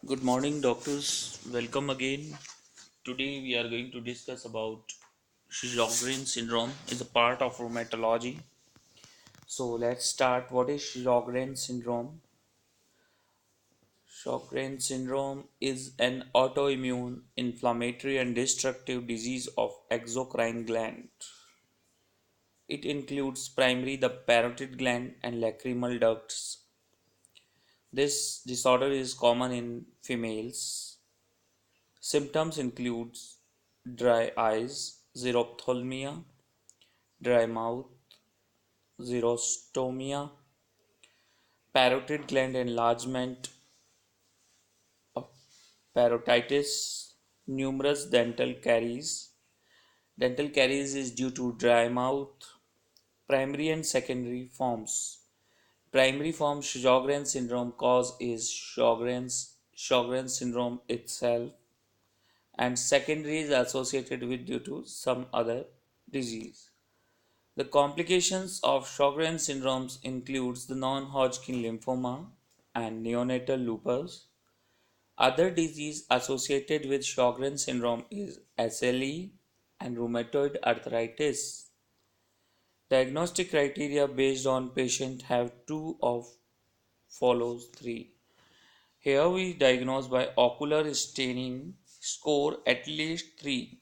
Good morning, doctors. Welcome again. Today we are going to discuss about Sjogren syndrome is a part of rheumatology. So let's start. What is Sjogren syndrome? Sjogren syndrome is an autoimmune, inflammatory, and destructive disease of exocrine gland. It includes primarily the parotid gland and lacrimal ducts. This disorder is common in females. Symptoms include dry eyes, xerophthalmia, dry mouth, xerostomia, parotid gland enlargement, of parotitis, numerous dental caries. Dental caries is due to dry mouth. Primary and secondary forms. Primary form Sjogren syndrome cause is Sjogren syndrome itself, and secondary is associated with due to some other disease. The complications of Sjogren syndromes includes the non-Hodgkin lymphoma and neonatal lupus. Other disease associated with Sjogren syndrome is SLE and rheumatoid arthritis. Diagnostic criteria based on patient have two of follows three. Here we diagnose by ocular staining, score at least 3.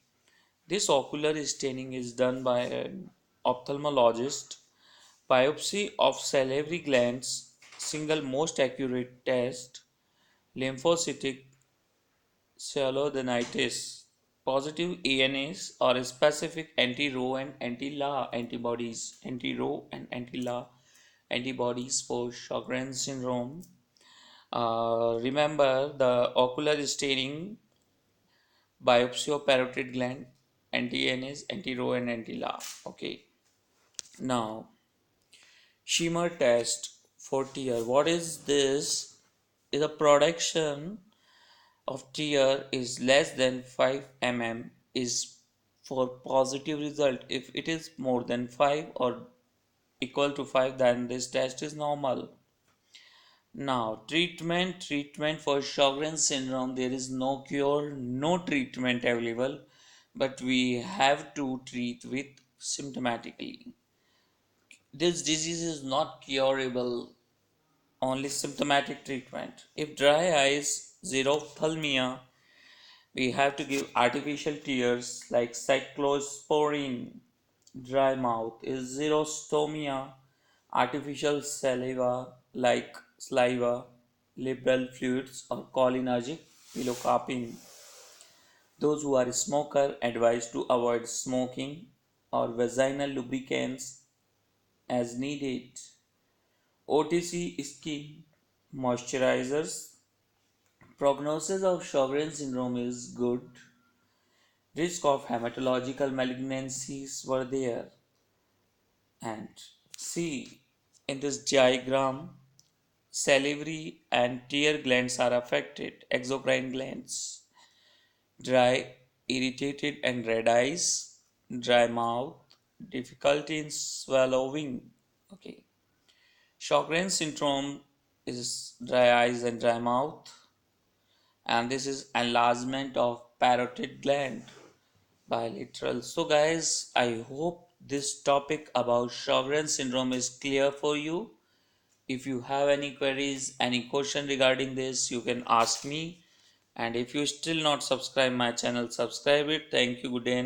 This ocular staining is done by an ophthalmologist. Biopsy of salivary glands, single most accurate test, lymphocytic cyanidinitis, positive ANAs or specific anti-Rho and anti-La antibodies, anti-Rho and anti-La antibodies for Sjogren syndrome. Remember the ocular staining, biopsy of parotid gland, anti-ANAs, anti-Rho and anti-La. Okay. Now shimmer test for tear. What is this? Is a production of tear is less than 5 mm is for positive result. If it is more than 5 or equal to 5, then this test is normal. Now treatment for Sjogren syndrome, there is no cure, no treatment available, but we have to treat with symptomatically. This disease is not curable, only symptomatic treatment. If dry eyes, xerophthalmia, we have to give artificial tears like cyclosporine. Dry mouth is xerostomia, artificial saliva, liberal fluids, or cholinergic pilocarpine. Those who are smoker advised to avoid smoking or vaginal lubricants as needed. OTC skin moisturizers. Prognosis of Sjogren syndrome is good. Risk of hematological malignancies were there. And see in this diagram, salivary and tear glands are affected, exocrine glands. Dry, irritated, and red eyes, dry mouth, difficulty in swallowing. Okay. Sjogren syndrome is dry eyes and dry mouth, and this is enlargement of parotid gland, bilateral. So, guys, I hope this topic about Sjogren syndrome is clear for you. If you have any queries, any question regarding this, you can ask me. And if you still not subscribe my channel, subscribe it. Thank you. Good day and